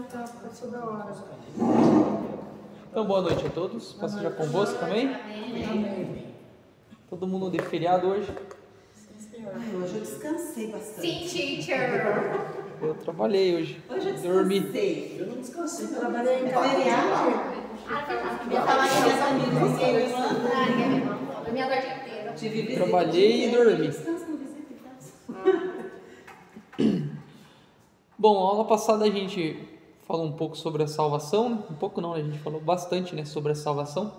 passou da hora. Então, boa noite a todos. Posso já convosco também? Amém. Todo mundo de feriado hoje? Hoje eu descansei bastante. Sim, teacher. Eu trabalhei hoje. Hoje eu Dormi. descansei. Eu não descansei. Trabalhei em feriado. Minha falar que minhas amigas ninguém me manda. Minha dor inteira. Tive visita. Trabalhei e dormi. Descansa no visita em casa. Bom, a aula passada a gente falou um pouco sobre a salvação, né? Um pouco não, né? A gente falou bastante, né, sobre a salvação.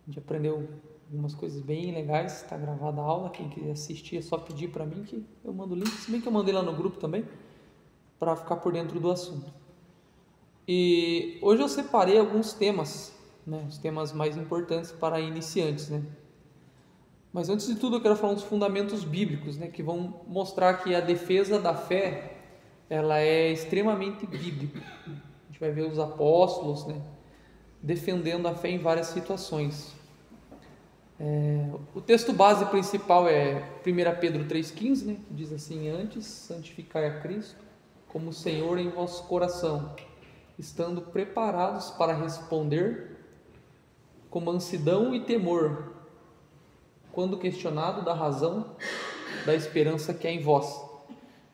A gente aprendeu algumas coisas bem legais, está gravada a aula, quem quiser assistir é só pedir para mim que eu mando o link, se bem que eu mandei lá no grupo também, para ficar por dentro do assunto. E hoje eu separei alguns temas, né, os temas mais importantes para iniciantes, né? Mas antes de tudo eu quero falar uns fundamentos bíblicos, né, que vão mostrar que a defesa da fé, ela é extremamente bíblica. A gente vai ver os apóstolos, né, defendendo a fé em várias situações. O texto base principal é 1 Pedro 3,15, né, que diz assim: antes santificai a Cristo como Senhor em vosso coração, estando preparados para responder com mansidão e temor, quando questionado da razão da esperança que é em vós.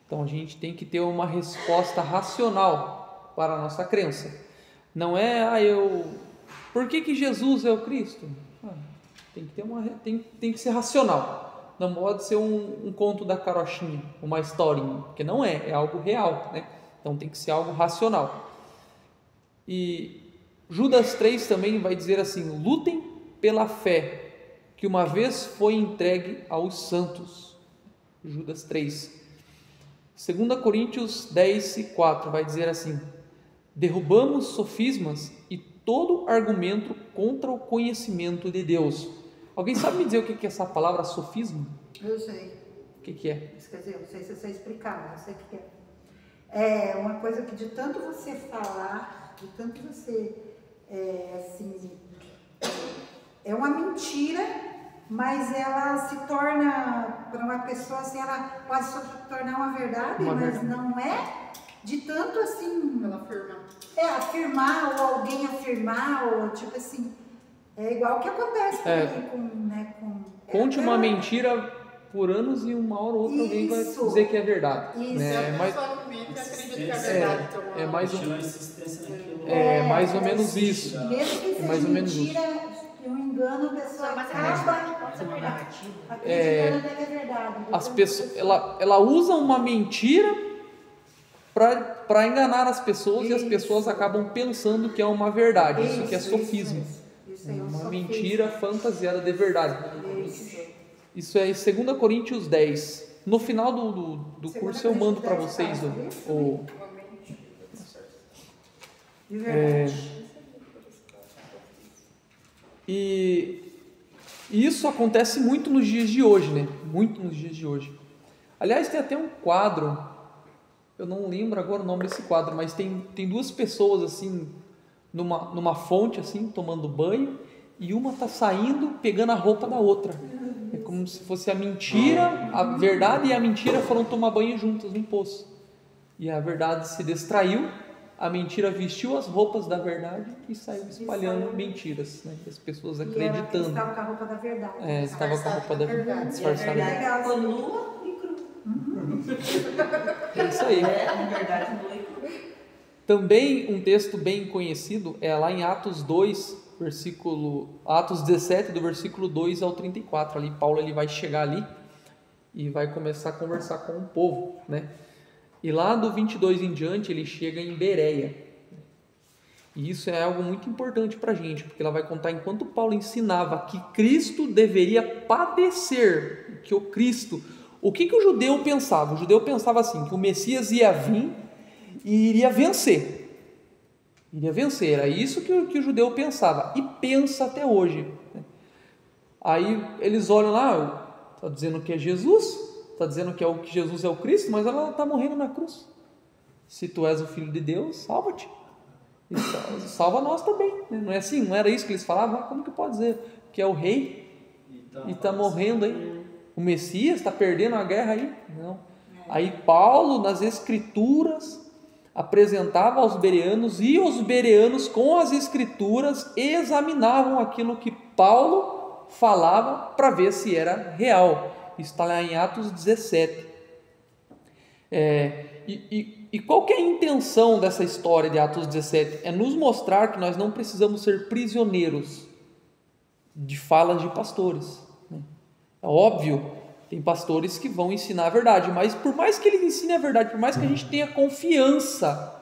Então a gente tem que ter uma resposta racional para a nossa crença. Não é, por que Jesus é o Cristo? Tem que ter tem que ser racional. Não pode ser um conto da carochinha, uma historinha, porque não é algo real, né? Então tem que ser algo racional. E Judas 3 também vai dizer assim: lutem pela fé que uma vez foi entregue aos santos. Judas 3. 2 Coríntios 10:4 vai dizer assim: derrubamos sofismas e todo argumento contra o conhecimento de Deus. Alguém sabe me dizer o que é essa palavra sofisma? Eu sei. O que é? Quer dizer, não sei se eu sei explicar, mas eu sei o que é. É uma coisa que de tanto você falar, de tanto você, é uma mentira, mas ela se torna, para uma pessoa assim, ela pode se tornar uma verdade, mas não é de tanto assim... Ela afirma. Afirmar, ou alguém afirmar, ou tipo assim... É igual o que acontece com Conte uma mentira por anos e uma hora ou outra alguém vai dizer que é verdade. Isso. Né? Mas acredita que é verdade. Mais ou menos isso. Mesmo que seja mentira, um engano, a pessoa acaba acreditando que é verdade. As pessoas, ela usa uma mentira para enganar as pessoas e as pessoas acabam pensando que é uma verdade. Isso que é sofismo. Uma mentira fantasiada de verdade. Isso é em 2 Coríntios 10. No final do curso eu mando para vocês o E isso acontece muito nos dias de hoje, né? Muito nos dias de hoje. Aliás, tem até um quadro, eu não lembro agora o nome desse quadro, mas tem duas pessoas assim, numa fonte assim, tomando banho, e uma está saindo pegando a roupa da outra. É como se fosse a mentira, a verdade e a mentira foram tomar banho juntas num poço. E a verdade se distraiu, a mentira vestiu as roupas da verdade e saiu espalhando mentiras, né? As pessoas acreditando. Estava com a roupa da verdade. Estava com a roupa da verdade disfarçada. Legal, nua e cru. É isso aí. Verdade, nua e cru. Também um texto bem conhecido é lá em Atos 2, Atos 17, do versículo 2 ao 34. Ali Paulo ele vai chegar ali e vai começar a conversar com o povo, né? E lá do 22 em diante ele chega em Bereia. E isso é algo muito importante para a gente, porque ela vai contar enquanto Paulo ensinava que Cristo deveria padecer, que o que o judeu pensava? O judeu pensava assim, que o Messias ia vir e iria vencer. Era isso que o judeu pensava, e pensa até hoje. Aí eles olham lá, está dizendo que é Jesus, está dizendo que Jesus é o Cristo, mas ela está morrendo na cruz. Se tu és o Filho de Deus, salva-te. E salva nós também. Não é assim? Não era isso que eles falavam? Como que pode dizer que é o rei e está morrendo aí? O Messias está perdendo a guerra aí? Não. Aí Paulo, nas Escrituras, apresentava aos bereanos, e os bereanos com as escrituras examinavam aquilo que Paulo falava para ver se era real. Isso está lá em Atos 17. E qual que é a intenção dessa história de Atos 17? É nos mostrar que nós não precisamos ser prisioneiros de falas de pastores. É óbvio, tem pastores que vão ensinar a verdade, mas por mais que eles ensinem a verdade, por mais que a gente tenha confiança,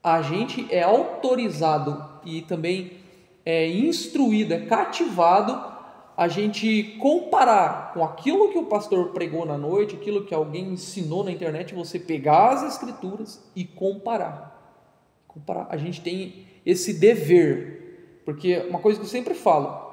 a gente é autorizado e também é instruído, é cativado a gente comparar com aquilo que o pastor pregou na noite, aquilo que alguém ensinou na internet, você pegar as escrituras e comparar. A gente tem esse dever, porque uma coisa que eu sempre falo,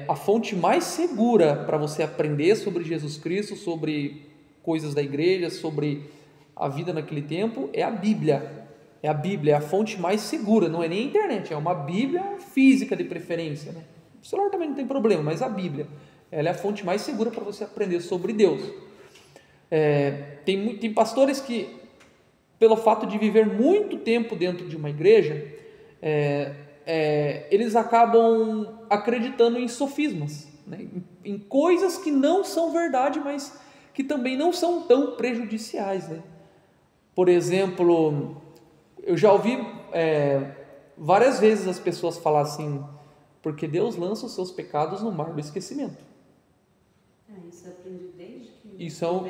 a fonte mais segura para você aprender sobre Jesus Cristo, sobre coisas da igreja, sobre a vida naquele tempo, é a Bíblia. É a Bíblia, é a fonte mais segura, não é nem a internet, é uma Bíblia física de preferência, né? O celular também não tem problema, mas a Bíblia, ela é a fonte mais segura para você aprender sobre Deus. Tem pastores que, pelo fato de viver muito tempo dentro de uma igreja, eles acabam acreditando em sofismas, né? Em coisas que não são verdade, mas que também não são tão prejudiciais, né? Por exemplo, eu já ouvi várias vezes as pessoas falar assim, porque Deus lança os seus pecados no mar do esquecimento. Isso eu aprendi desde que... Isso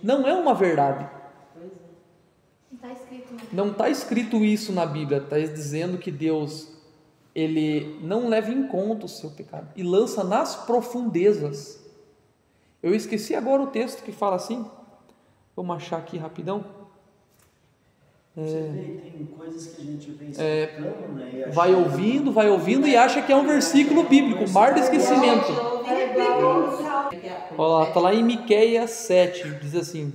não é uma verdade. Pois é. Não está escrito. Não está escrito isso na Bíblia. Está dizendo que Deus, Ele não leva em conta o seu pecado e lança nas profundezas. Eu esqueci agora o texto que fala assim. Vamos achar aqui rapidão. Tem coisas que a gente vem explicando, né? Vai ouvindo e acha que é um versículo bíblico, mar do esquecimento. Olha lá, está lá em Miqueias 7, diz assim: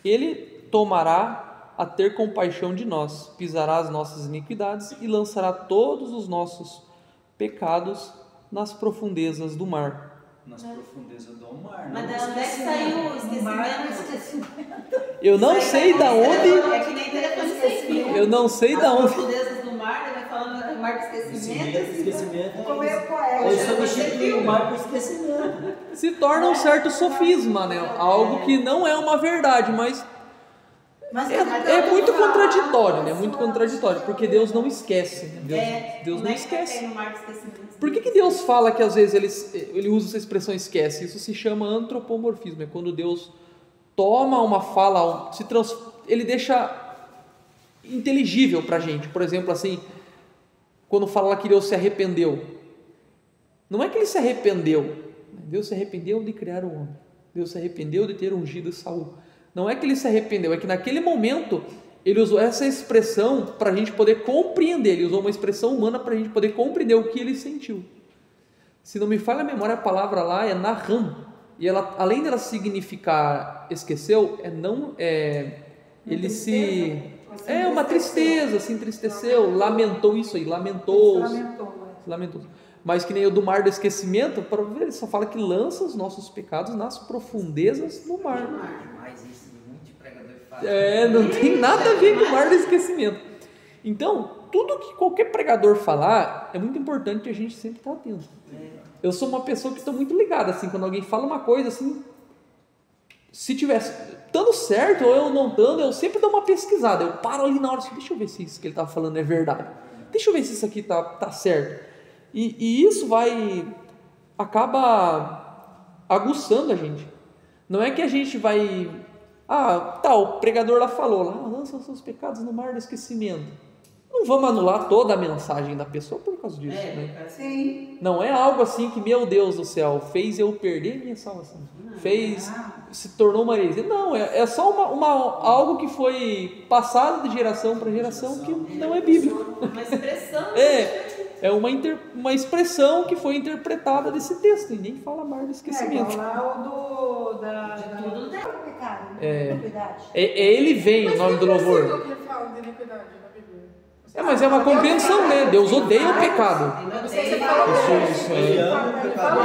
Ele tomará a ter compaixão de nós, pisará as nossas iniquidades e lançará todos os nossos pecados nas profundezas do mar. Nas profundezas do mar. Mas de onde é que saiu o esquecimento? Eu não sei da onde. É que nem telefone sem fio. Eu não sei da As onde. profundezas do mar, ele vai falando mar do esquecimento. Esquecimento. Como é poético. Ele substitui o mar por esquecimento. Se torna um certo sofisma, né? Algo que não é uma verdade, mas é muito contraditório, né? Muito contraditório, porque Deus não esquece. Né? Deus não esquece. Por que Deus fala que às vezes ele usa essa expressão esquece? Isso se chama antropomorfismo. É quando Deus toma uma fala, ele deixa inteligível para a gente. Por exemplo, assim, quando fala que Deus se arrependeu. Não é que ele se arrependeu. Deus se arrependeu de criar o homem. Deus se arrependeu de ter ungido Saul. Não é que ele se arrependeu, é que naquele momento ele usou essa expressão para a gente poder compreender. Ele usou uma expressão humana para a gente poder compreender o que ele sentiu. Se não me falha a memória, a palavra lá é naham. E ela, além dela significar esqueceu, uma tristeza, se entristeceu, lamentou isso aí, lamentou. Mas que nem o do mar do esquecimento, para ver, ele só fala que lança os nossos pecados nas profundezas do mar. Mas isso muito pregador faz. Não tem nada a ver com o mar do esquecimento. Então, tudo que qualquer pregador falar, é muito importante a gente sempre estar atento. Eu sou uma pessoa que estou muito ligada, assim, quando alguém fala uma coisa, assim, se tivesse dando certo ou eu não dando, eu sempre dou uma pesquisada, eu paro ali na hora, assim, deixa eu ver se isso que ele está falando é verdade, deixa eu ver se isso aqui tá certo. E isso acaba aguçando a gente. Não é que a gente vai... o pregador lá falou, lança os seus pecados no mar do esquecimento. Não vamos anular toda a mensagem da pessoa por causa disso, né? Sim. Não é algo assim que, meu Deus do céu, fez eu perder minha salvação. Se tornou uma heresia. Não, é só algo que foi passado de geração para geração que não é bíblico. Uma expressão. É uma expressão que foi interpretada desse texto, e nem fala mar do esquecimento. Tudo tem pecado, Ele vem, o nome do louvor. Que fala de iniquidade na Bíblia? Mas é uma compreensão, né? Deus odeia o pecado. Não sei se você falou. Isso Ele aí. ama o pecador.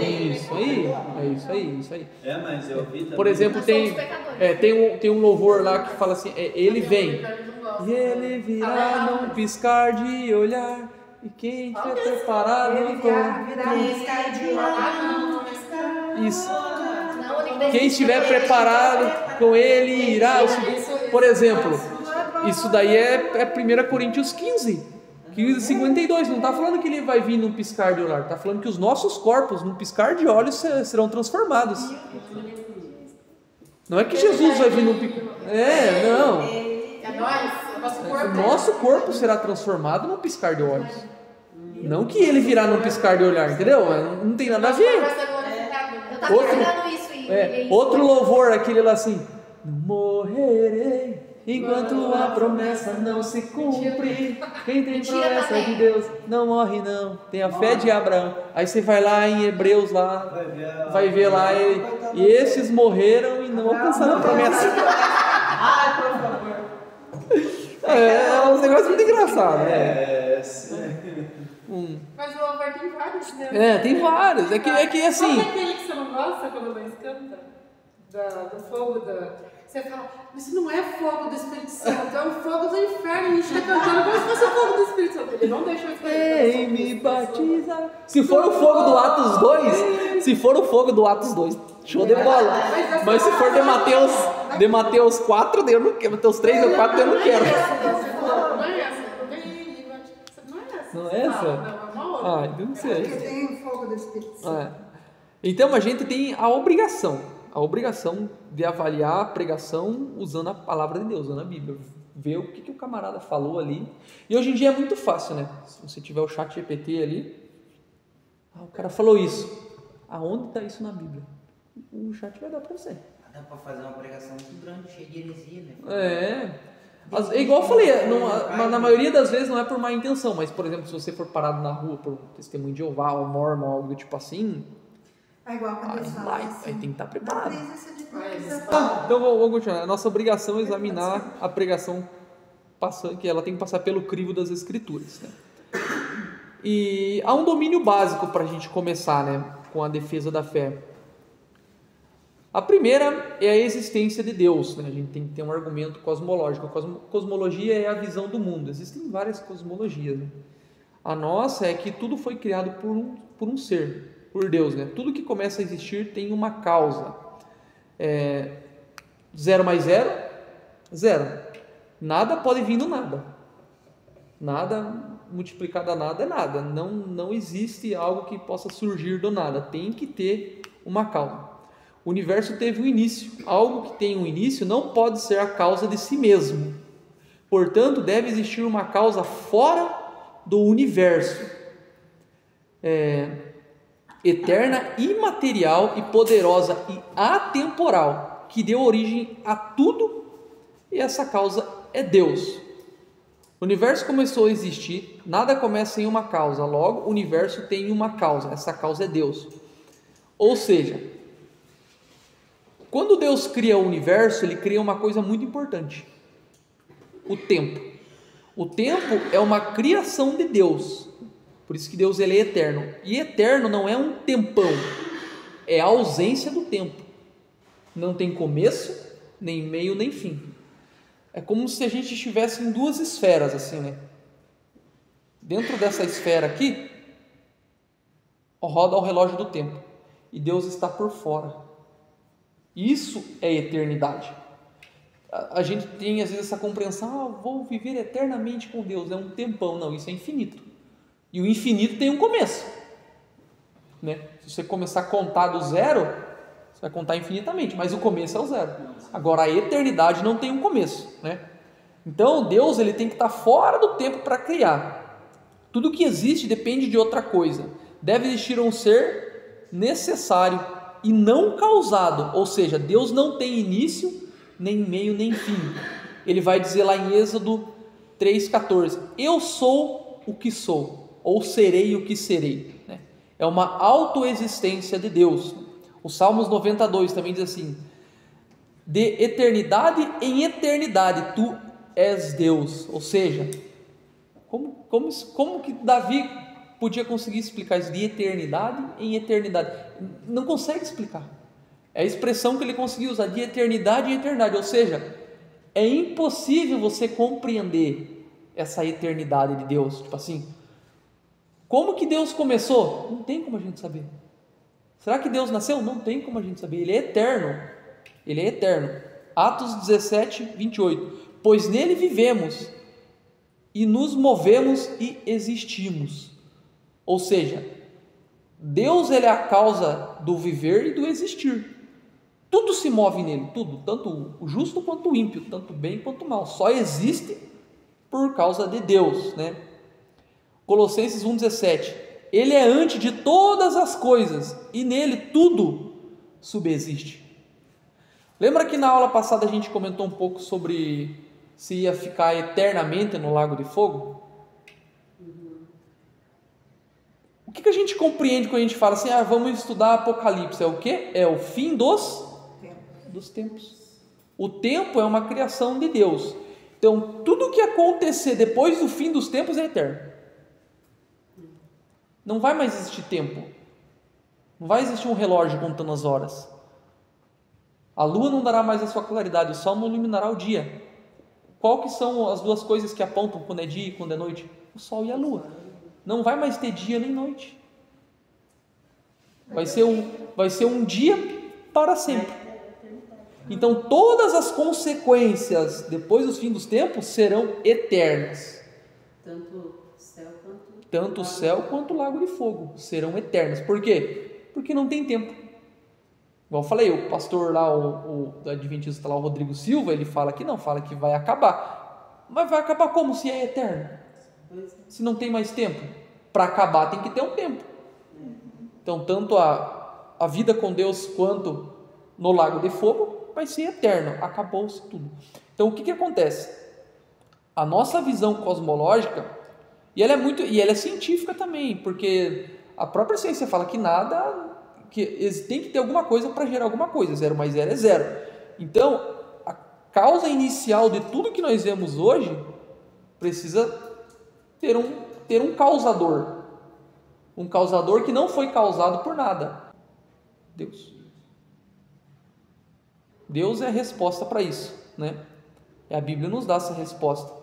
Isso aí. Mas eu vi também. Por exemplo, tem um louvor lá que fala assim, ele vem. E ele virá num piscar de olhar. E quem estiver preparado Ele virá piscar de olhar. Isso. Quem estiver preparado com ele irá. Por exemplo, isso daí é 1 Coríntios 15, 52. Não está falando que ele vai vir num piscar de olhar. Está falando que os nossos corpos, num piscar de olhos, serão transformados. Não é que Jesus vai vir num piscar. Não. É nós, o nosso corpo. O nosso corpo será transformado num piscar de olhos. Não que ele virá num piscar de olhar, entendeu? Não tem nada a ver. Eu tava pegando isso e Outro louvor, aquele lá assim: não morrerei enquanto a promessa não se cumpre. Quem tem promessa de Deus não morre não. Tem a fé de Abraão. Aí você vai lá em Hebreus lá, vai ver lá e esses morreram e não alcançaram a promessa. Ai, por favor. É um negócio muito engraçado, né? Mas o louvor tem vários, né? Tem vários. É que assim. Qual é aquele que você não gosta quando nós canta? Do fogo da. Você fala, isso não é fogo do Espírito Santo, é o fogo do inferno. A gente está cantando como se fosse o fogo do Espírito Santo. Ele não deixou o Espírito Santo. Me batiza. Se for o fogo do Atos 2, show de bola. Mas se for de Mateus 4, eu não quero. Mateus 3 ou 4, eu não quero. Não é essa. Não é essa? Não, é uma outra. Então não sei. Porque tem o fogo do Espírito Santo. Então a gente tem a obrigação de avaliar a pregação usando a palavra de Deus, usando a Bíblia, ver o que o camarada falou ali. E hoje em dia é muito fácil, né? Se você tiver o chat GPT ali, o cara falou isso. Aonde está isso na Bíblia? O chat vai dar para você. Dá para fazer uma pregação muito grande, cheia de heresia, né? Igual eu falei, na maioria das vezes não é por má intenção, mas, por exemplo, se você for parado na rua por testemunho de Jeová ou Mormon, algo do tipo assim, Igual quando eles falam aí assim, tem que estar preparado. Então, vamos continuar. A nossa obrigação é examinar a pregação que ela tem que passar pelo crivo das Escrituras, né? E há um domínio básico para a gente começar, né, com a defesa da fé. A primeira é a existência de Deus, né? A gente tem que ter um argumento cosmológico. A cosmologia é a visão do mundo. Existem várias cosmologias, né? A nossa é que tudo foi criado por um ser, por Deus, né? Tudo que começa a existir tem uma causa. 0 mais 0, 0. Nada pode vir do nada. Nada multiplicado a nada é nada. Não existe algo que possa surgir do nada. Tem que ter uma causa. O universo teve um início. Algo que tem um início não pode ser a causa de si mesmo. Portanto, deve existir uma causa fora do universo. Eterna, imaterial e poderosa e atemporal, que deu origem a tudo, e essa causa é Deus. O universo começou a existir, nada começa em uma causa, logo o universo tem uma causa, essa causa é Deus. Ou seja, quando Deus cria o universo, Ele cria uma coisa muito importante: o tempo. O tempo é uma criação de Deus, por isso que Deus ele é eterno. E eterno não é um tempão, é a ausência do tempo. Não tem começo, nem meio, nem fim. É como se a gente estivesse em duas esferas, assim, né? Dentro dessa esfera aqui, roda o relógio do tempo, e Deus está por fora. Isso é eternidade. A gente tem às vezes essa compreensão: vou viver eternamente com Deus, é um tempão. Não, isso é infinito. E o infinito tem um começo, né? Se você começar a contar do zero, você vai contar infinitamente, mas o começo é o zero. Agora a eternidade não tem um começo, né? Então Deus ele tem que estar fora do tempo para criar. Tudo que existe depende de outra coisa. Deve existir um ser necessário e não causado, ou seja, Deus não tem início, nem meio, nem fim. Ele vai dizer lá em Êxodo 3,14: eu sou o que sou, ou serei o que serei, né? É uma autoexistência de Deus. O Salmos 92 também diz assim: de eternidade em eternidade tu és Deus. Ou seja, como que Davi podia conseguir explicar isso de eternidade em eternidade? Não consegue explicar. É a expressão que ele conseguiu usar, de eternidade em eternidade. Ou seja, é impossível você compreender essa eternidade de Deus. Tipo assim, como que Deus começou? Não tem como a gente saber. Será que Deus nasceu? Não tem como a gente saber. Ele é eterno. Ele é eterno. Atos 17, 28. Pois nele vivemos e nos movemos e existimos. Ou seja, Deus, ele é a causa do viver e do existir. Tudo se move nele, tudo, tanto o justo quanto o ímpio, tanto o bem quanto o mal. Só existe por causa de Deus, né? Colossenses 1,17. Ele é antes de todas as coisas e nele tudo subsiste. Lembra que na aula passada a gente comentou um pouco sobre se ia ficar eternamente no lago de fogo? O que a gente compreende quando a gente fala assim, vamos estudar Apocalipse? É o quê? É o fim dos tempos. O tempo é uma criação de Deus. Então, tudo que acontecer depois do fim dos tempos é eterno. Não vai mais existir tempo. Não vai existir um relógio contando as horas. A lua não dará mais a sua claridade, o sol não iluminará o dia. Qual que são as duas coisas que apontam quando é dia e quando é noite? O sol e a lua. Não vai mais ter dia nem noite. Vai ser um dia para sempre. Então todas as consequências depois do fim dos tempos serão eternas. Tanto o céu quanto o lago de fogo serão eternas. Por quê? Porque não tem tempo. Igual eu falei, o pastor lá, o adventista lá, o Rodrigo Silva, ele fala que não, fala que vai acabar. Mas vai acabar como se é eterno? Se não tem mais tempo. Para acabar tem que ter um tempo. Então tanto a vida com Deus quanto no lago de fogo vai ser eterno. Acabou-se tudo. Então o que acontece? A nossa visão cosmológica, e ela é científica também, porque a própria ciência fala que tem que ter alguma coisa para gerar alguma coisa. 0 mais 0 é 0. Então a causa inicial de tudo que nós vemos hoje precisa ter um causador. Um causador que não foi causado por nada. Deus. Deus é a resposta para isso, né? E a Bíblia nos dá essa resposta.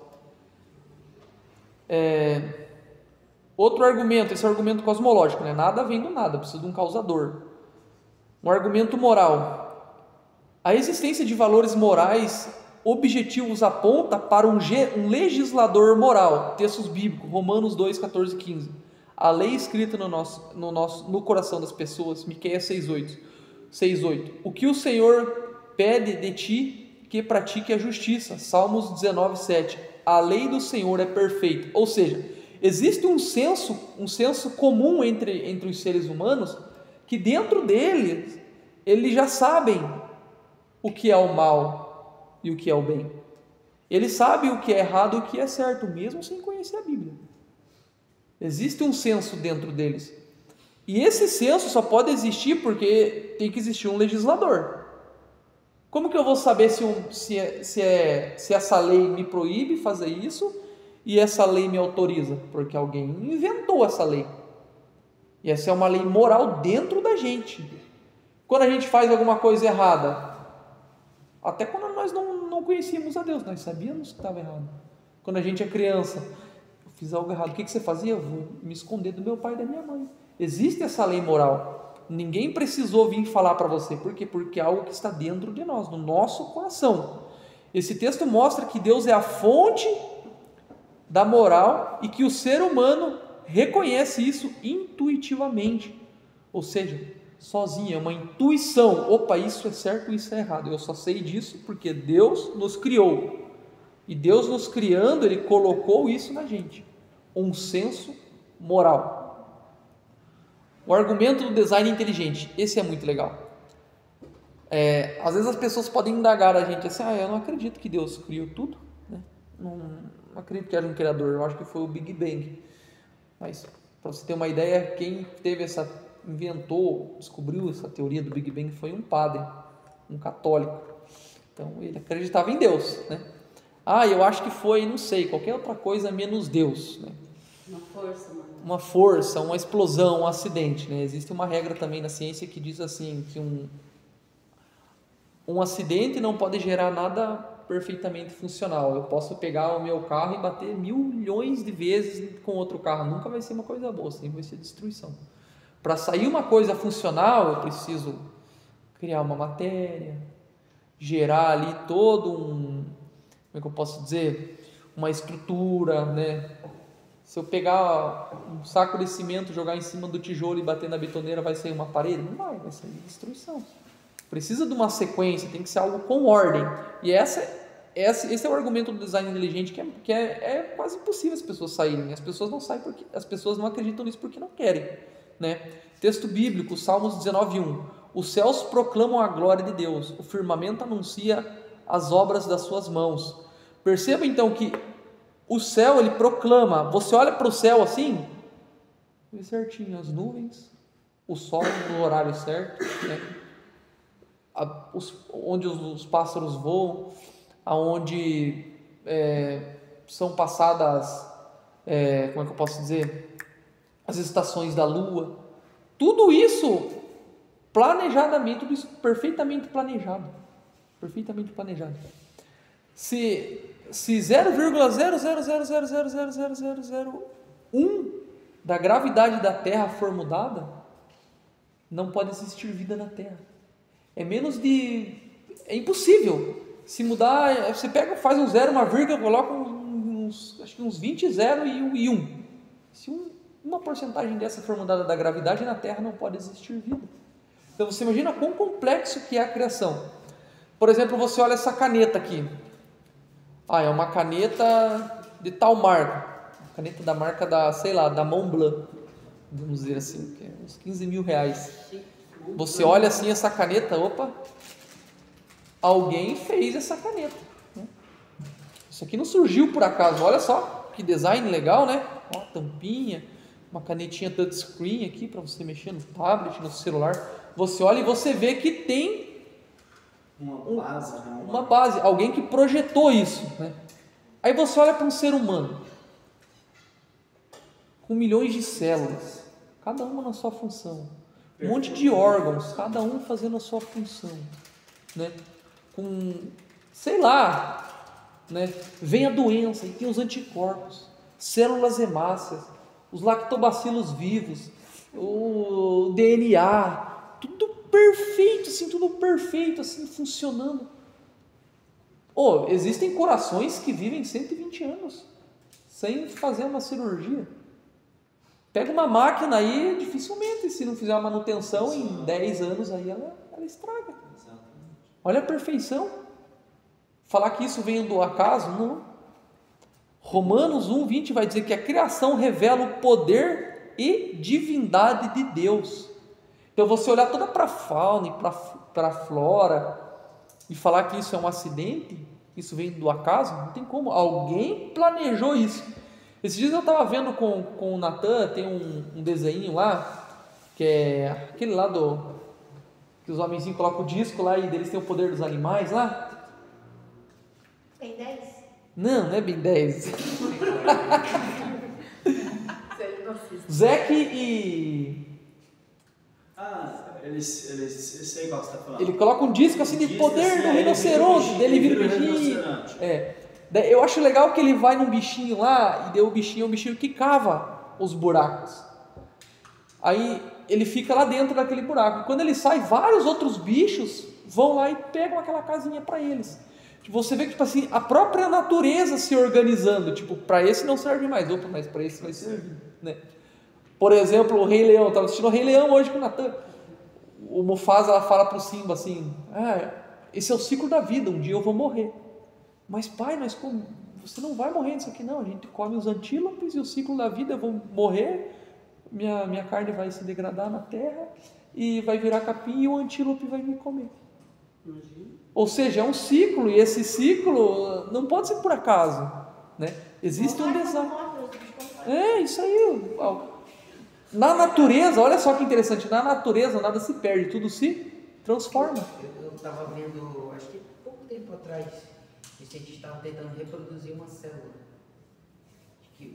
Outro argumento, esse argumento cosmológico, né? Nada vem do nada, precisa de um causador. Um argumento moral. A existência de valores morais objetivos aponta para um legislador moral. Textos bíblicos, Romanos 2, 14 e 15. A lei escrita no coração das pessoas, Miqueias 6:8. O que o Senhor pede de ti, que pratique a justiça, Salmos 19:7. A lei do Senhor é perfeita. Ou seja, existe um senso comum entre os seres humanos, que dentro deles, eles já sabem o que é o mal e o que é o bem. Eles sabem o que é errado e o que é certo, mesmo sem conhecer a Bíblia. Existe um senso dentro deles. E esse senso só pode existir porque tem que existir um legislador. Como que eu vou saber se essa lei me proíbe fazer isso e essa lei me autoriza? Porque alguém inventou essa lei. E essa é uma lei moral dentro da gente. Quando a gente faz alguma coisa errada, até quando nós não conhecíamos a Deus, nós sabíamos que estava errado. Quando a gente é criança, eu fiz algo errado, o que você fazia? Eu vou me esconder do meu pai e da minha mãe. Existe essa lei moral. Ninguém precisou vir falar para você. Por quê? Porque é algo que está dentro de nós, no nosso coração. Esse texto mostra que Deus é a fonte da moral e que o ser humano reconhece isso intuitivamente. Ou seja, sozinho, é uma intuição. Opa, isso é certo, isso é errado. Eu só sei disso porque Deus nos criou. E Deus nos criando, Ele colocou isso na gente. Um senso moral. O argumento do design inteligente, esse é muito legal. Às vezes as pessoas podem indagar a gente assim, eu não acredito que Deus criou tudo, né? Não acredito que haja um criador, eu acho que foi o Big Bang. Mas, para você ter uma ideia, quem descobriu essa teoria do Big Bang foi um padre, um católico. Então ele acreditava em Deus, né? eu acho que foi, não sei, qualquer outra coisa menos Deus, né? Uma força, mano. Uma força, uma explosão, um acidente, né? Existe uma regra também na ciência que diz assim, que um acidente não pode gerar nada perfeitamente funcional. Eu posso pegar o meu carro e bater milhões de vezes com outro carro, nunca vai ser uma coisa boa, sempre vai ser destruição. Para sair uma coisa funcional, eu preciso criar uma matéria, gerar ali todo como é que eu posso dizer? Uma estrutura, né? Se eu pegar um saco de cimento, jogar em cima do tijolo e bater na betoneira, vai sair uma parede? Não vai sair destruição. Precisa de uma sequência, tem que ser algo com ordem. E esse é o argumento do design inteligente, que é quase impossível as pessoas saírem. As pessoas não saem porque as pessoas não acreditam nisso porque não querem, né? Texto bíblico, Salmos 19:1. Os céus proclamam a glória de Deus, o firmamento anuncia as obras das suas mãos. Perceba então que o céu, ele proclama. Você olha para o céu assim, vê certinho as nuvens, o sol no horário certo, né? Onde os pássaros voam, aonde são passadas, como é que eu posso dizer, as estações da lua, tudo isso planejadamente, tudo isso perfeitamente planejado, se 0,000000001 da gravidade da Terra for mudada, não pode existir vida na Terra. É impossível. Se mudar, você faz um zero, uma vírgula, coloca acho que uns 20 zero e 1. Se uma porcentagem dessa for mudada da gravidade, na Terra não pode existir vida. Então você imagina quão complexo que é a criação. Por exemplo, você olha essa caneta aqui. É uma caneta de tal marca. Caneta da marca da Montblanc, vamos dizer assim, que é uns 15 mil reais. Você olha assim essa caneta, alguém fez essa caneta, né? Isso aqui não surgiu por acaso. Olha só que design legal, né? Ó, tampinha, uma canetinha touchscreen aqui para você mexer no tablet, no celular. Você olha e você vê que tem uma base, alguém que projetou isso, né? Aí você olha para um ser humano com milhões de células, cada uma na sua função, um monte de órgãos, cada um fazendo a sua função, né? Com, sei lá, né? Vem a doença e tem os anticorpos, células hemácias, os lactobacilos vivos, o DNA, tudo perfeito, assim, funcionando. Existem corações que vivem 120 anos sem fazer uma cirurgia. Pega uma máquina aí, dificilmente, se não fizer uma manutenção, em 10 anos aí ela estraga. Olha a perfeição. Falar que isso vem do acaso? Não. Romanos 1:20 vai dizer que a criação revela o poder e divindade de Deus. Então você olhar toda para a fauna e para a flora e falar que isso é um acidente, isso vem do acaso, não tem como. Alguém planejou isso. Esses dias eu estava vendo com o Natan, tem um desenho lá, que é aquele lá que os homenzinhos colocam o disco lá e deles tem o poder dos animais lá. Tem 10? Não é bem 10. Zeke e... eu sei qual você está falando. Ele coloca um disco assim de poder do rinoceronte, dele vira o bichinho. Eu acho legal que ele vai num bichinho lá, e o bichinho é um bichinho que cava os buracos. Aí ele fica lá dentro daquele buraco. E quando ele sai, vários outros bichos vão lá e pegam aquela casinha para eles. Você vê que, tipo assim, a própria natureza se organizando. Tipo, para esse não serve mais, mas para esse vai servir, né? Por exemplo, o Rei Leão. Eu estava assistindo o Rei Leão hoje com o Natan. O Mufasa, ela fala para o Simba assim: esse é o ciclo da vida, um dia eu vou morrer. Mas pai, você não vai morrer nisso aqui não. A gente come os antílopes e o ciclo da vida, eu vou morrer, minha carne vai se degradar na terra e vai virar capim e o antílope vai me comer. Ou seja, é um ciclo, e esse ciclo não pode ser por acaso, né? Existe um design. Isso aí. Na natureza, olha só que interessante, na natureza nada se perde, tudo se transforma. Eu estava vendo, acho que pouco tempo atrás, os cientistas estavam tentando reproduzir uma célula. Que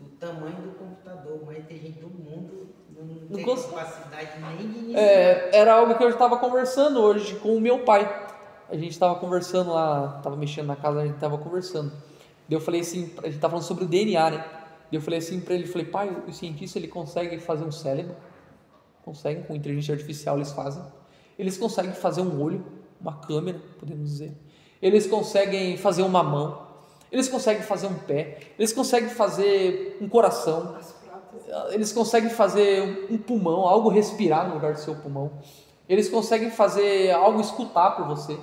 o tamanho do computador, o mais inteligente do mundo, não tem capacidade nem de iniciar. Era algo que eu estava conversando hoje com o meu pai. A gente estava conversando lá, estava mexendo na casa, a gente estava conversando. Daí eu falei assim, a gente estava falando sobre o DNA, né? Daí eu falei assim para ele, falei, pai, o cientista ele consegue fazer um cérebro, conseguem, com inteligência artificial eles fazem. Eles conseguem fazer um olho, uma câmera, podemos dizer. Eles conseguem fazer uma mão. Eles conseguem fazer um pé. Eles conseguem fazer um coração. Eles conseguem fazer um pulmão, algo respirar no lugar do seu pulmão. Eles conseguem fazer algo escutar por você.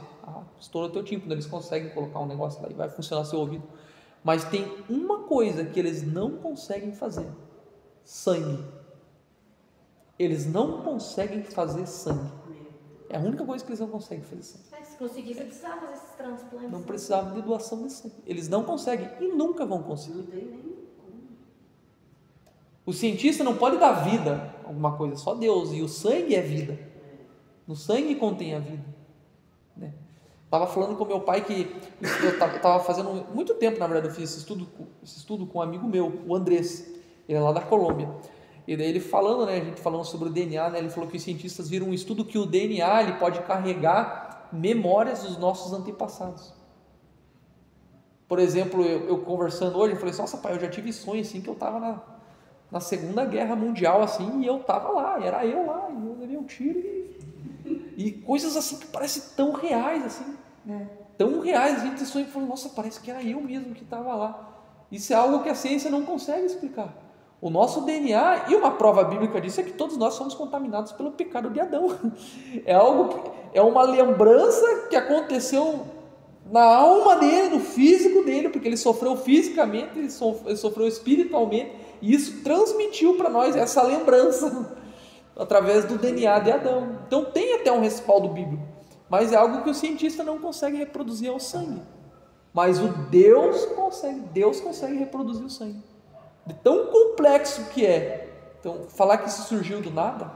Estoura o teu tímpano, eles conseguem colocar um negócio lá e vai funcionar seu ouvido. Mas tem uma coisa que eles não conseguem fazer: sangue. Eles não conseguem fazer sangue. É a única coisa que eles não conseguem fazer sangue. Se conseguisse, precisava fazer esses transplantes. Não precisavam de doação de sangue. Eles não conseguem e nunca vão conseguir. O cientista não pode dar vida a alguma coisa, só Deus. E o sangue é vida. No sangue contém a vida. Né? Estava falando com meu pai que eu estava fazendo muito tempo, na verdade, eu fiz esse estudo com um amigo meu, o Andrés. Ele é lá da Colômbia. E daí ele falando, né, a gente falando sobre o DNA, né, ele falou que os cientistas viram um estudo que o DNA ele pode carregar memórias dos nossos antepassados. Por exemplo, eu conversando hoje, eu falei assim, nossa pai, eu já tive sonho assim que eu estava na Segunda Guerra Mundial assim, e eu estava lá, era eu lá, e eu levei um tiro e coisas assim que parecem tão reais assim, tão reais, a gente sonha e fala, nossa, parece que era eu mesmo que estava lá. Isso é algo que a ciência não consegue explicar. O nosso DNA, e uma prova bíblica disso é que todos nós somos contaminados pelo pecado de Adão. É uma lembrança que aconteceu na alma dele, no físico dele, porque ele sofreu fisicamente, ele sofreu espiritualmente, e isso transmitiu para nós essa lembrança através do DNA de Adão. Então tem até um respaldo bíblico, mas é algo que o cientista não consegue reproduzir ao sangue. Mas Deus consegue reproduzir o sangue. De tão complexo que é. Então, falar que isso surgiu do nada,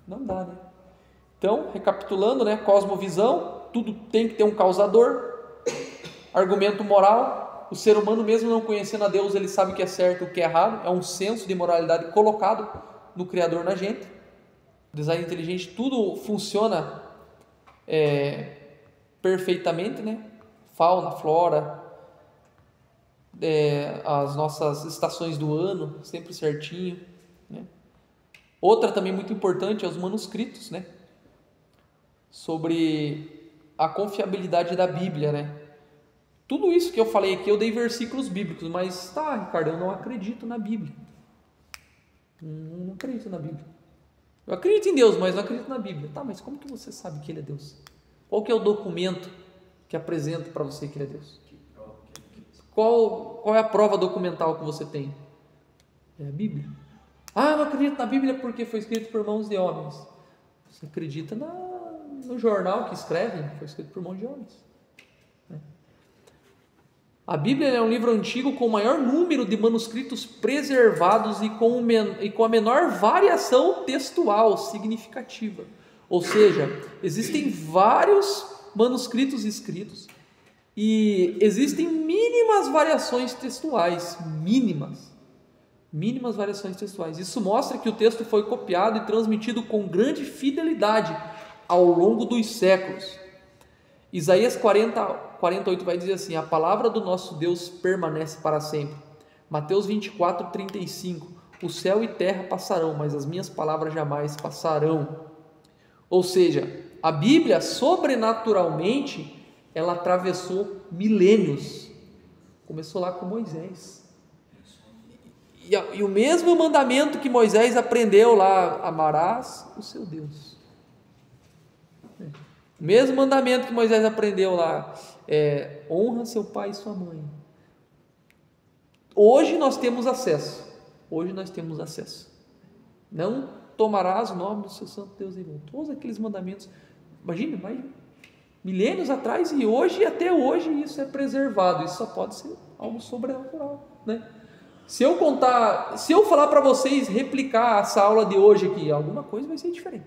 não dá, né? Então, recapitulando, né? Cosmovisão, tudo tem que ter um causador. Argumento moral, o ser humano mesmo não conhecendo a Deus, ele sabe o que é certo e o que é errado. É um senso de moralidade colocado no Criador na gente. Design inteligente, tudo funciona perfeitamente, né? Fauna, flora, as nossas estações do ano, sempre certinho, né? Outra também muito importante é os manuscritos, né? Sobre a confiabilidade da Bíblia, né? Tudo isso que eu falei aqui, eu dei versículos bíblicos, mas tá, Ricardo, eu não acredito na Bíblia. Não acredito na Bíblia. Eu acredito em Deus, mas não acredito na Bíblia. Tá, mas como que você sabe que Ele é Deus? Qual que é o documento que apresenta para você que Ele é Deus? Qual é a prova documental que você tem? É a Bíblia. Ah, eu não acredito na Bíblia porque foi escrito por mãos de homens. Você acredita no jornal que escrevem, foi escrito por mãos de homens. A Bíblia é um livro antigo com o maior número de manuscritos preservados e com a menor variação textual significativa. Ou seja, existem vários manuscritos escritos e existem mínimas variações textuais, mínimas variações textuais. Isso mostra que o texto foi copiado e transmitido com grande fidelidade ao longo dos séculos. Isaías 48 vai dizer assim: a palavra do nosso Deus permanece para sempre. Mateus 24, 35, o céu e terra passarão, mas as minhas palavras jamais passarão. Ou seja, a Bíblia, sobrenaturalmente, ela atravessou milênios. Começou lá com Moisés. E o mesmo mandamento que Moisés aprendeu lá, amarás o seu Deus. O mesmo mandamento que Moisés aprendeu lá, honra seu pai e sua mãe. Hoje nós temos acesso. Não tomarás o nome do seu santo Deus em vão. Todos aqueles mandamentos, imagine, milênios atrás, e hoje, até hoje, isso é preservado. Isso só pode ser algo sobrenatural, né? Se eu falar para vocês replicar essa aula de hoje aqui, alguma coisa vai ser diferente.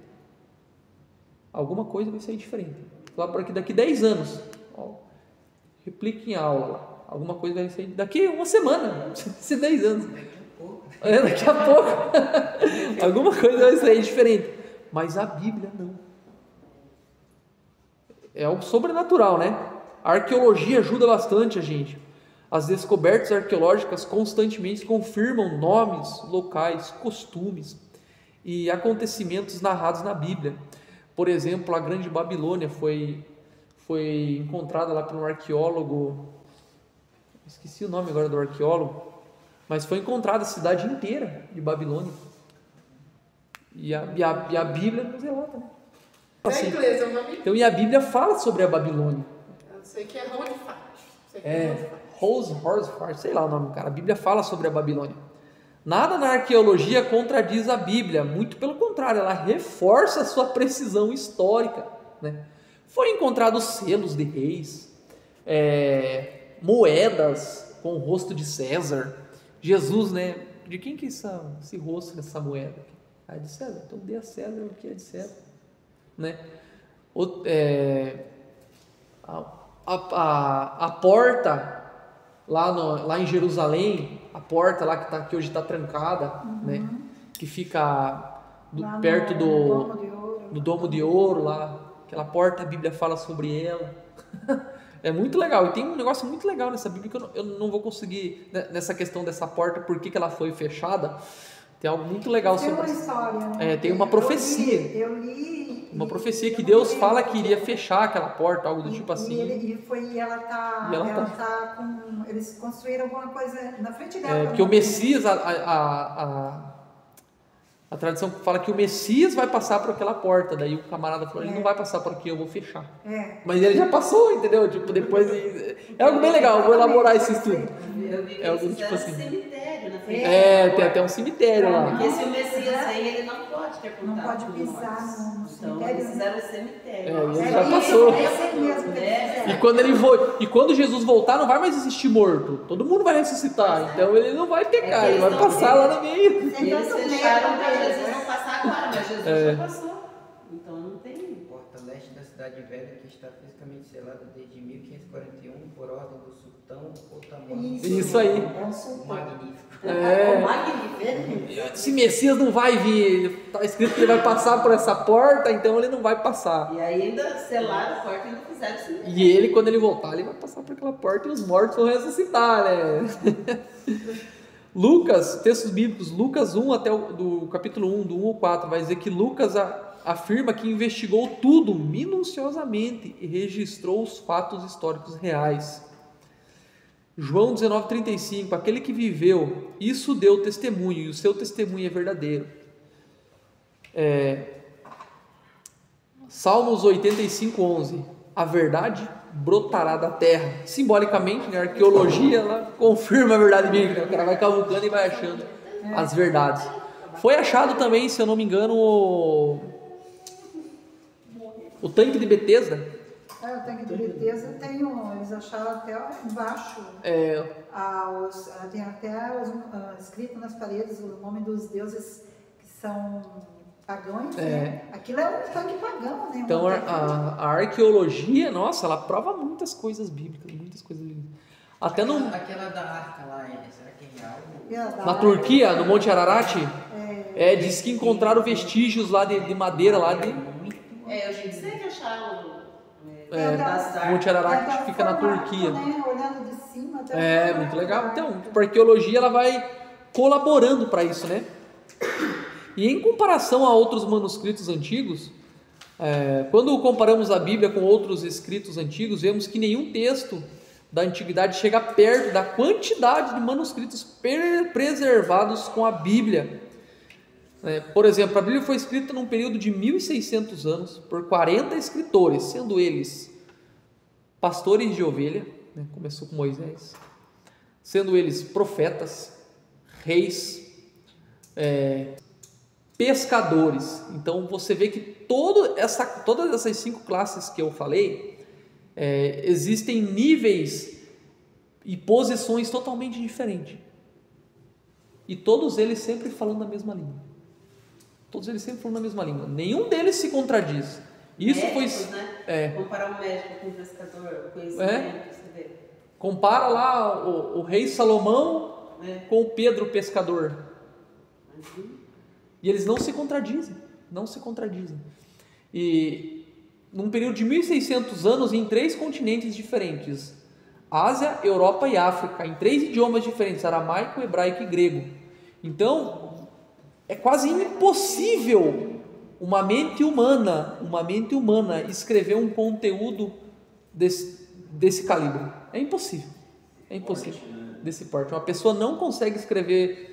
Falar para que daqui 10 anos, replique em aula lá. Alguma coisa vai sair daqui a uma semana, se 10 anos. Daqui a pouco. Alguma coisa vai sair diferente. Mas a Bíblia não. É algo sobrenatural, né? A arqueologia ajuda bastante a gente. As descobertas arqueológicas constantemente confirmam nomes, locais, costumes e acontecimentos narrados na Bíblia. Por exemplo, a Grande Babilônia foi encontrada lá por um arqueólogo, esqueci o nome agora do arqueólogo, mas foi encontrada a cidade inteira de Babilônia. E a Bíblia nos relata, né? Assim, inglês, é o nome? então, e a Bíblia fala sobre a Babilônia. Eu sei que é Holdfast. Horsfart, sei lá o nome do cara. A Bíblia fala sobre a Babilônia. Nada na arqueologia contradiz a Bíblia, muito pelo contrário, ela reforça a sua precisão histórica, né? Foram encontrados selos de reis, moedas com o rosto de César. Jesus, né? De quem que é esse rosto dessa moeda? Ah, é de César. Então dê a César o que é de César, né? A porta lá em Jerusalém, a porta lá que hoje está trancada, né? Que fica perto do Domo de Ouro lá. Aquela porta, a Bíblia fala sobre ela. É muito legal. E tem um negócio muito legal nessa Bíblia que eu não vou conseguir, nessa questão dessa porta, por que ela foi fechada. Tem algo muito legal tem sobre uma história, né? tem uma profecia. Eu li uma profecia que Deus fala que iria fechar aquela porta, algo do tipo assim. Eles construíram alguma coisa na frente dela. Porque o Messias, a tradição fala que o Messias vai passar por aquela porta. Daí o camarada falou, ele não vai passar por aqui, eu vou fechar. Mas ele já passou, entendeu? Tipo, depois... É algo bem legal, eu vou elaborar esse estudo. Eu vi que algo tipo assim. Cemitério na frente. Tem até um cemitério lá. Porque se o Messias vem, ele não pode ter contato. Não pode pisar no Então, cemitério. eles fizeram o cemitério. Ele já passou. E E quando Jesus voltar, não vai mais existir morto. Todo mundo vai ressuscitar. Então ele não vai pecar, ele vai passar lá no meio. Eles fecharam para Jesus não passar agora, mas Jesus já passou. Então não tem. Porta leste da cidade velha, que está fisicamente selada desde 1541 por ordem do sultão Otomano. Isso aí. Magnífico. Magnífico. Esse Messias não vai vir. Está escrito que ele vai passar por essa porta, então ele não vai passar. E aí ainda selaram a porta e ainda fizeram o cemitério. E ele, quando ele voltar, ele vai passar por aquela porta e os mortos vão ressuscitar, né? Lucas, textos bíblicos, Lucas 1 até do capítulo 1, do 1 ao 4, vai dizer que Lucas afirma que investigou tudo minuciosamente e registrou os fatos históricos reais. João 19,35, aquele que viveu, isso deu testemunho, e o seu testemunho é verdadeiro. Salmos 85,11, a verdade brotará da terra. Simbolicamente, né, a arqueologia ela confirma a verdade bíblica. O cara vai cavucando e vai achando as verdades. Foi achado também, se eu não me engano, o tanque de Betesda. O tanque de Betesda eles acharam até embaixo. Tem até escrito nas paredes o nome dos deuses que são pagãos, né? Aquilo é um tanque pagão, né? Então a arqueologia, nossa, ela prova muitas coisas bíblicas, muitas coisas bíblicas. Até Aquela da arca lá, será que é real? Na Turquia, no Monte Ararat, diz que encontraram vestígios lá de madeira lá de... Eu já sei que acharam... Monte Ararat que fica na Turquia. Né? Olhando de cima. Muito legal. Então, a arqueologia ela vai colaborando para isso, né? E em comparação a outros manuscritos antigos, quando comparamos a Bíblia com outros escritos antigos, vemos que nenhum texto da antiguidade chega perto da quantidade de manuscritos preservados com a Bíblia. Por exemplo, a Bíblia foi escrita num período de 1.600 anos por 40 escritores, sendo eles pastores de ovelha, né? Começou com Moisés, sendo eles profetas, reis, pescadores. Então você vê que todas essas 5 classes que eu falei, existem níveis e posições totalmente diferentes. E todos eles sempre falando a mesma língua. Nenhum deles se contradiz. Isso médicos, foi... né? Comparar um médico com um pescador, conhecimento. Compara lá o rei Salomão com o Pedro o pescador. E eles não se contradizem. E num período de 1.600 anos, em 3 continentes diferentes, Ásia, Europa e África, em 3 idiomas diferentes, aramaico, hebraico e grego. Então, é quase impossível uma mente humana escrever um conteúdo desse calibre. É impossível desse porte. Uma pessoa não consegue escrever.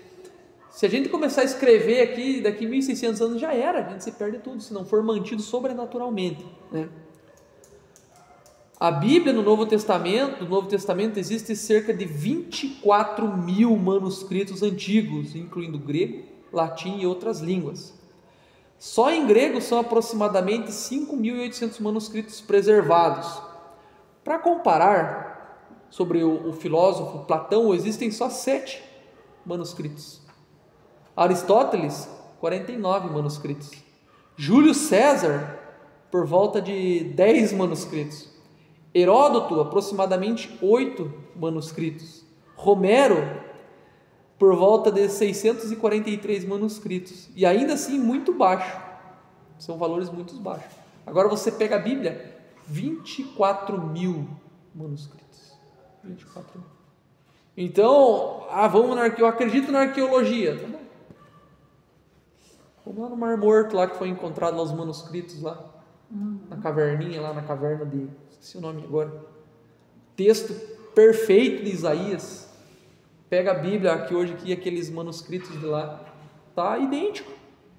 Se a gente começar a escrever aqui, daqui 1.600 anos já era, a gente se perde tudo, se não for mantido sobrenaturalmente, né? A Bíblia no Novo Testamento existe cerca de 24.000 manuscritos antigos, incluindo grego, latim e outras línguas. Só em grego são aproximadamente 5.800 manuscritos preservados. Para comparar, sobre o filósofo Platão, existem só 7 manuscritos. Aristóteles, 49 manuscritos. Júlio César, por volta de 10 manuscritos. Heródoto, aproximadamente 8 manuscritos. Romero, por volta de 643 manuscritos. E ainda assim muito baixo. São valores muito baixos. Agora você pega a Bíblia, 24.000 manuscritos. 24.000. Então, eu acredito na arqueologia. Tá bom. Vamos lá no Mar Morto, lá que foi encontrado lá os manuscritos lá. Na caverninha, lá na caverna de... Esqueci o nome agora. Texto perfeito de Isaías. Pega a Bíblia aqui hoje, aqueles manuscritos de lá. Está idêntico.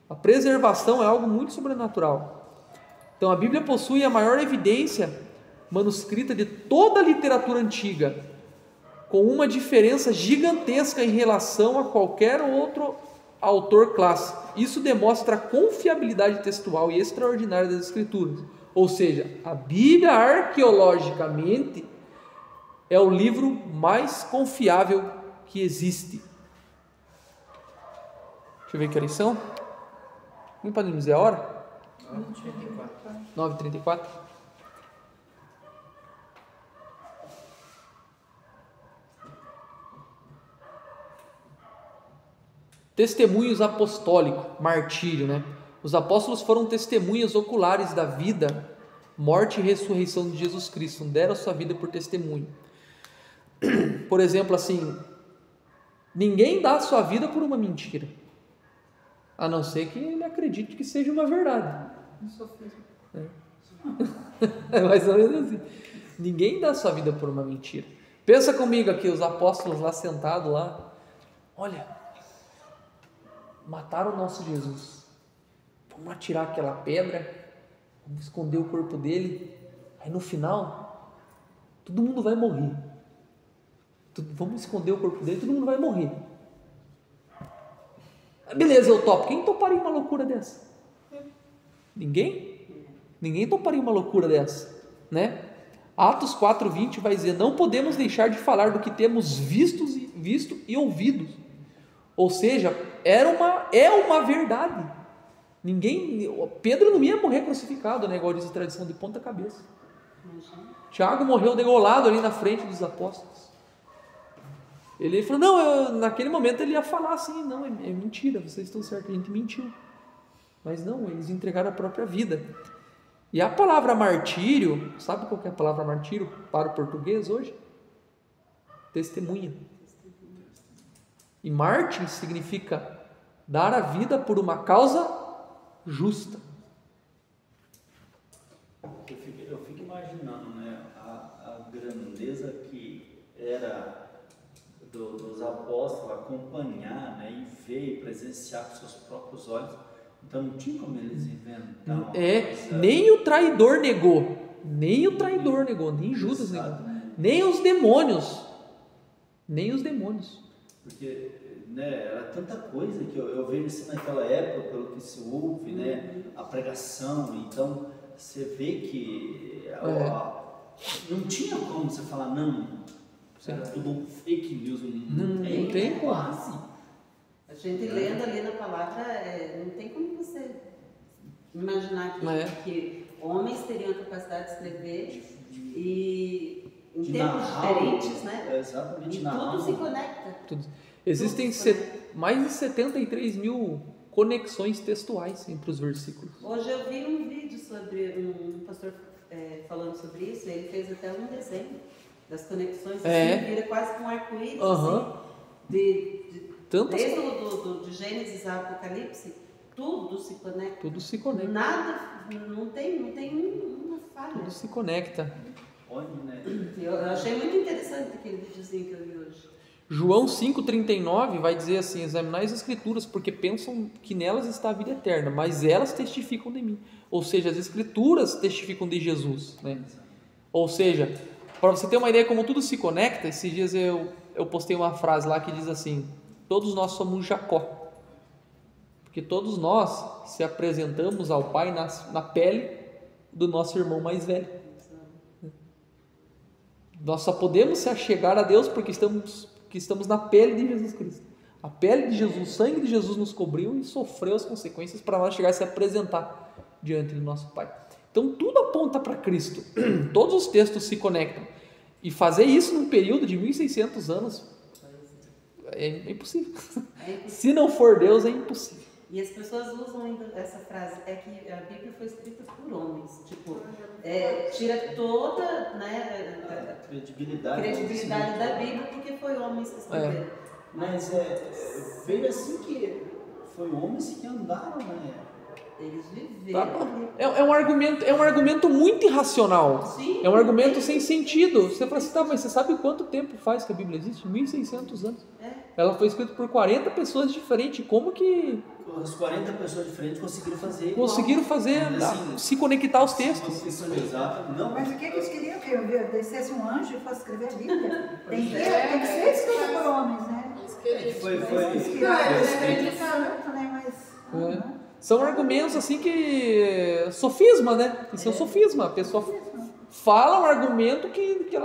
A preservação é algo muito sobrenatural. Então a Bíblia possui a maior evidência manuscrita de toda a literatura antiga, com uma diferença gigantesca em relação a qualquer outro autor clássico. Isso demonstra a confiabilidade textual e extraordinária das Escrituras. Ou seja, a Bíblia arqueologicamente é o livro mais confiável que existe. Deixa eu ver que horas são. Não podemos dizer a hora? 9h34. Testemunhos apostólicos, martírio, né? Os apóstolos foram testemunhas oculares da vida, morte e ressurreição de Jesus Cristo, deram sua vida por testemunho. Por exemplo, assim, ninguém dá a sua vida por uma mentira, a não ser que ele acredite que seja uma verdade. É mais ou menos assim. Ninguém dá a sua vida por uma mentira. Pensa comigo aqui, os apóstolos lá sentados lá, olha, mataram o nosso Jesus, vamos atirar aquela pedra, vamos esconder o corpo dele, aí no final todo mundo vai morrer, vamos esconder o corpo dele, todo mundo vai morrer. Beleza, eu topo. Quem toparia uma loucura dessa? Ninguém toparia uma loucura dessa, né? Atos 4:20 vai dizer: não podemos deixar de falar do que temos visto e ouvido. Ou seja, é uma verdade. Pedro não ia morrer crucificado, né, igual diz a tradição, de ponta cabeça. Tiago morreu degolado ali na frente dos apóstolos. Ele falou, naquele momento ele ia falar assim, não, é mentira, vocês estão certos, a gente mentiu. Mas não, eles entregaram a própria vida. E a palavra martírio, sabe qual que é a palavra martírio para o português hoje? Testemunha. E mártir significa dar a vida por uma causa justa. Eu fico imaginando, né, a grandeza que era dos apóstolos acompanhar, né, e ver e presenciar com seus próprios olhos. Então não tinha como eles inventar uma coisa. Nem o traidor negou, nem Judas negou, nem os demônios. Porque, né, era tanta coisa que eu vejo assim naquela época, pelo que se ouve, né, a pregação, então você vê que não tinha como você falar, não, era tudo um fake news, não tem como. A gente lendo ali na palavra, não tem como você imaginar que homens teriam a capacidade de escrever e em tempos diferentes, né? Exatamente. E tudo se conecta. Existem mais de 73 mil conexões textuais entre os versículos. Hoje eu vi um vídeo sobre um pastor falando sobre isso. Ele fez até um desenho das conexões, assim, vira quase com um arco-íris, assim, desde de Gênesis a Apocalipse, tudo se conecta. Tudo se conecta. Nada, não tem uma falha. Tudo se conecta. Eu achei muito interessante aquele videozinho que eu vi hoje. João 5,39 vai dizer assim: examinai as escrituras, porque pensam que nelas está a vida eterna, mas elas testificam de mim. Ou seja, as escrituras testificam de Jesus, né? Ou seja, para você ter uma ideia como tudo se conecta, esses dias eu postei uma frase lá que diz assim: todos nós somos Jacó, porque todos nós se apresentamos ao Pai na pele do nosso irmão mais velho. Nós só podemos se achegar a Deus porque estamos na pele de Jesus Cristo. A pele de Jesus, o sangue de Jesus nos cobriu e sofreu as consequências para nós chegar a se apresentar diante do nosso Pai. Então tudo aponta para Cristo. Todos os textos se conectam. E fazer isso num período de 1600 anos é impossível. Se não for Deus, é impossível. E as pessoas usam ainda essa frase, é que a Bíblia foi escrita por homens. Tipo, tira toda, né, a credibilidade da Bíblia, porque foi homens que escreveram. Mas veio assim que foi homens que andaram, né? Eles viveram. É um argumento muito irracional. Sim, é um argumento sem sentido. Você fala assim, tá, mas você sabe quanto tempo faz que a Bíblia existe? 1600 anos. Ela foi escrita por 40 pessoas diferentes. Como que as 40 pessoas diferentes conseguiram fazer assim, se conectar aos textos? Exato. Não, mas o que eles queriam? Que eu descesse um anjo e fosse escrever a Bíblia? Tem que ser escrito por homens, né? São argumentos assim que sofisma, né? Isso é um sofisma. A pessoa fala um argumento que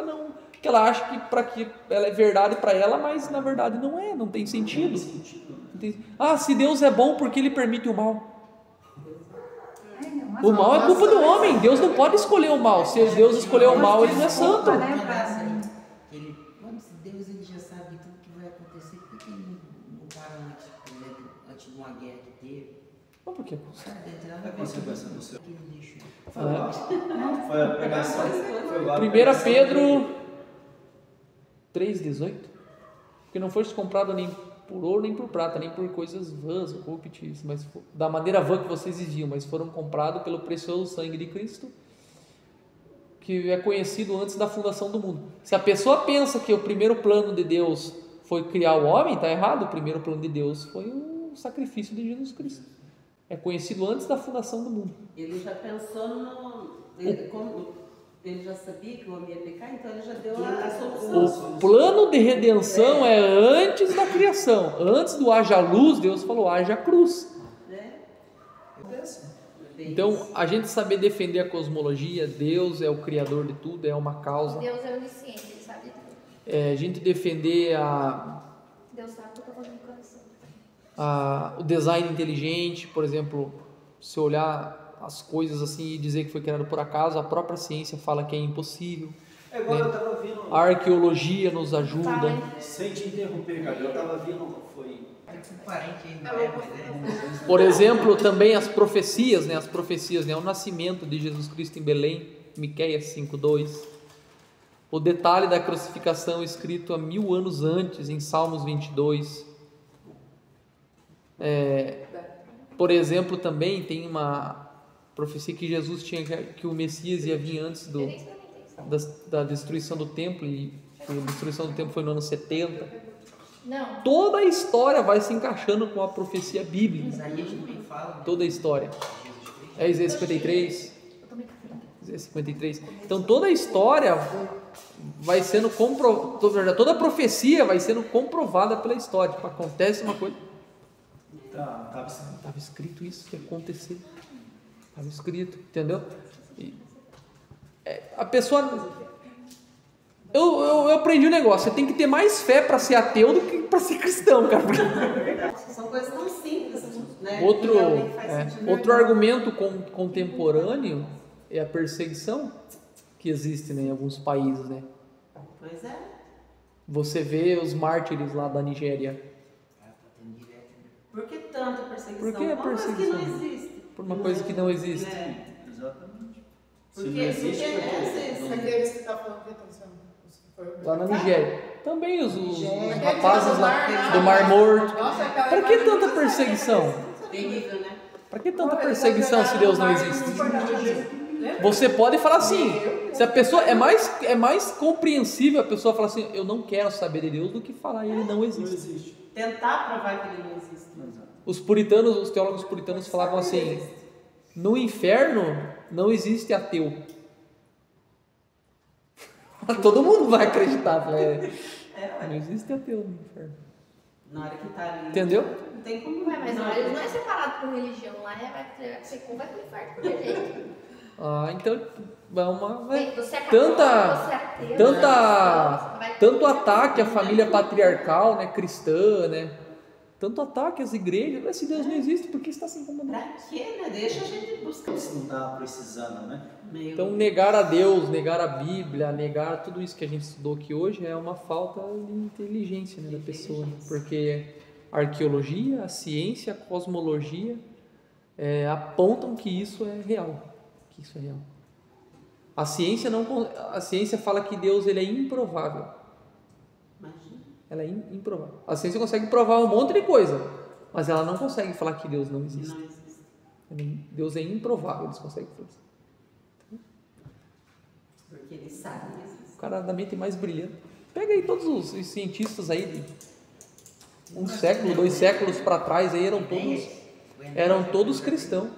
ela acha que ela é verdade para ela, mas na verdade não tem sentido. Se Deus é bom, porque Ele permite o mal? O mal é culpa do homem. Deus não pode escolher o mal. Se Deus escolher o mal, Ele não é santo. Se Deus já sabe tudo que vai acontecer, por que Ele não para antes de uma guerra que teve? Não, por quê? Foi a pregação. 1 Pedro 3,18. Porque não foste comprado nem por ouro, nem por prata, nem por coisas vãs ou corruptíveis, mas da maneira vã que vocês viviam, mas foram comprados pelo precioso sangue de Cristo, que é conhecido antes da fundação do mundo. Se a pessoa pensa que o primeiro plano de Deus foi criar o homem, está errado. O primeiro plano de Deus foi o sacrifício de Jesus Cristo. É conhecido antes da fundação do mundo. Ele já pensou ele já sabia que o homem ia pecar, então ele já deu a solução. O plano de redenção é antes da criação. Antes do haja luz, Deus falou, haja cruz. Então, a gente saber defender a cosmologia, Deus é o criador de tudo, é uma causa. Deus é onisciente, Ele sabe de tudo. A gente defender Deus sabe o que eu estou fazendo no coração. O design inteligente, por exemplo, se olhar as coisas assim e dizer que foi criado por acaso, a própria ciência fala que é impossível. Igual eu estava vendo. A arqueologia nos ajuda. Sem te interromper, cara, eu estava vendo, Por exemplo, também as profecias, né? O nascimento de Jesus Cristo em Belém, Miqueias 5:2. O detalhe da crucificação escrito há 1000 anos antes, em Salmos 22. Por exemplo, também tem uma profecia que Jesus tinha, que o Messias ia vir antes da destruição do templo, e a destruição do templo foi no ano 70. Não. Toda a história vai se encaixando com a profecia bíblica. Isaías também fala. Toda a história. Isaías 53. Isaías 53. Então toda a história vai sendo comprovada, toda a profecia vai sendo comprovada pela história. Tipo, acontece uma coisa. Estava escrito isso que ia acontecer. Estava escrito, entendeu? A pessoa... Eu aprendi um negócio, você tem que ter mais fé para ser ateu do que para ser cristão, cara. São coisas tão simples, né? Outro argumento contemporâneo é a perseguição que existe, né, em alguns países, né? Pois é. Você vê os mártires lá da Nigéria. Por que tanta perseguição? Por que a perseguição? Que não existe. Por uma coisa que não existe. Exatamente. Porque não existe, Aqueles que estavam falando que estão sendo. Lá na Nigéria. Também os rapazes lá do Mar Morto. Para que tanta perseguição? Terrível, né? Para que tanta perseguição se Deus não existe? Você pode falar assim, se a pessoa é mais compreensível a pessoa falar assim, eu não quero saber de Deus, do que falar ele não existe. Tentar provar que ele não existe. Os puritanos, os teólogos puritanos falavam assim, no inferno não existe ateu. Todo mundo vai acreditar, não existe ateu no inferno. Na hora que tá ali. Entendeu? Não tem como. Mas não é separado por religião, lá você vai pro inferno por jeito. Então é uma. Você é católico, você é ateu, tanto ataque à família patriarcal, né, cristã, né? Tanto ataque às igrejas. Mas se Deus não existe, por que está se incomodando? Pra quê, né? Deixa a gente buscar. Você não está precisando, né? Então, negar a Deus, negar a Bíblia, negar tudo isso que a gente estudou aqui hoje é uma falta de inteligência, né, da pessoa. Né? Porque a arqueologia, a ciência, a cosmologia apontam que isso é real. A ciência fala que Deus ele é improvável. Ela é improvável. A ciência consegue provar um monte de coisa, mas ela não consegue falar que Deus não existe. Deus é improvável, eles conseguem fazer isso. Porque eles sabem. O cara da mente mais brilhante. Pega aí todos os cientistas aí de 1 século, 2 séculos para trás aí eram todos cristãos.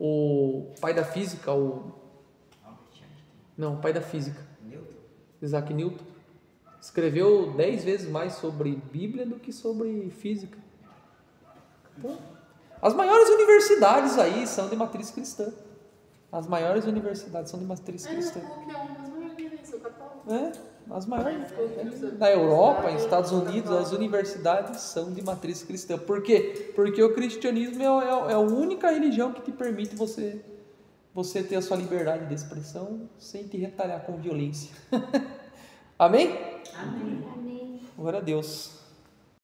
O pai da física, o pai da física, Isaac Newton, escreveu 10 vezes mais sobre Bíblia do que sobre física. Então, as maiores universidades aí são de matriz cristã. As maiores universidades são de matriz cristã. As maiores. Na Europa, nos Estados Unidos, as universidades são de matriz cristã. Por quê? Porque o cristianismo é a única religião que te permite você ter a sua liberdade de expressão sem te retalhar com violência. Amém? Amém. Glória a Deus.